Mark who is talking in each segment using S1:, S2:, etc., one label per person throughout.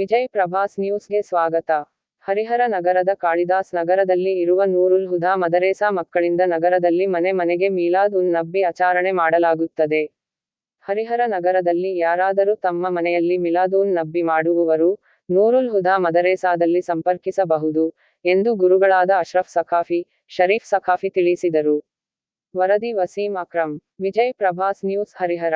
S1: ವಿಜಯ್ ಪ್ರಭಾಸ್ ನ್ಯೂಸ್ಗೆ ಸ್ವಾಗತ. ಹರಿಹರ ನಗರದ ಕಾಳಿದಾಸ್ ನಗರದಲ್ಲಿ ಇರುವ ನೂರುಲ್ ಹುದಾ ಮದರೇಸಾ ಮಕ್ಕಳಿಂದ ನಗರದಲ್ಲಿ ಮನೆ ಮನೆಗೆ ಮೀಲಾದ್ ಉನ್ ನಬಿ ಆಚರಣೆ ಮಾಡಲಾಗುತ್ತದೆ. ಹರಿಹರ ನಗರದಲ್ಲಿ ಯಾರಾದರೂ ತಮ್ಮ ಮನೆಯಲ್ಲಿ ಮಿಲಾದ್ ಉನ್ ನಬಿ ಮಾಡುವವರು ನೂರುಲ್ ಹುದಾ ಮದರೇಸಾದಲ್ಲಿ ಸಂಪರ್ಕಿಸಬಹುದು ಎಂದು ಗುರುಗಳಾದ ಅಶ್ರಫ್ ಸಖಾಫಿ, ಶರೀಫ್ ಸಖಾಫಿ ತಿಳಿಸಿದರು. ವರದಿ ವಸೀಂ ಅಕ್ರಮ್. ವಿಜಯ್ ಪ್ರಭಾಸ್ ನ್ಯೂಸ್ ಹರಿಹರ.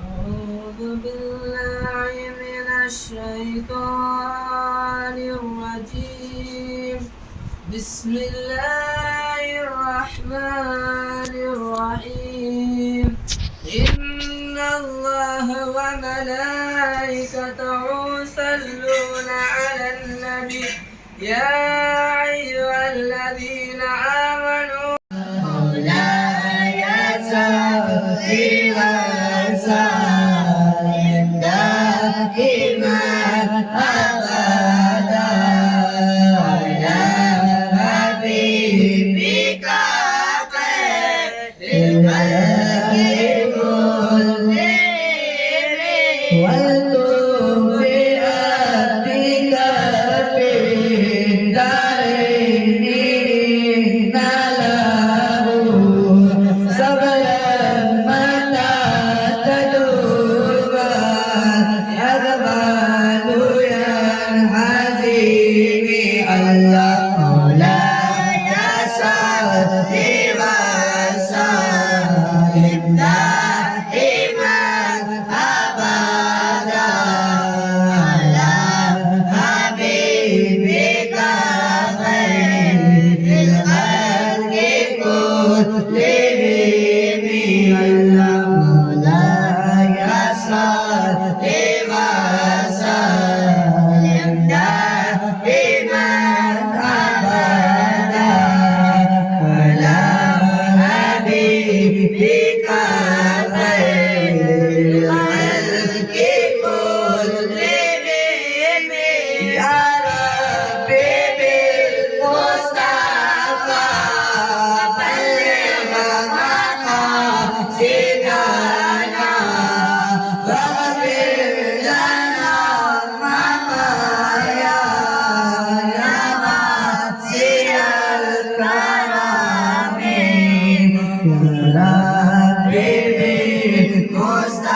S2: أعوذ بالله من الشيطان الرجيم. بسم الله الرحمن الرحيم. إن الله وملائكته يصلون على النبي يا أيها الذين آمنوا مولاي صل وسلم دائما أبدا على حبيبك خير الخلق كلهم والتوب بأبدك في الدارين ناله صبرا متى تدوب الأغبال ينحزي. الله مولاي صل وسلم دائما أبدا على حبيبك خير الخلق كلهم. الله مولاي صل وسلم دائما أبدا على حبيبك خير الخلق كلهم. يا ربي بالمصطفى بلغ مقاصدنا واغفر لنا ما يا واسع الكرم. يا ربي بالمصطفى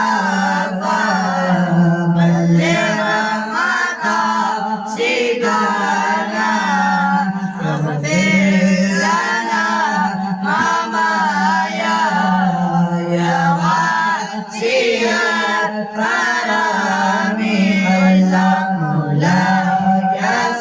S2: بلغ مقاصدنا واغفر لنا ما يا واسع الكرم.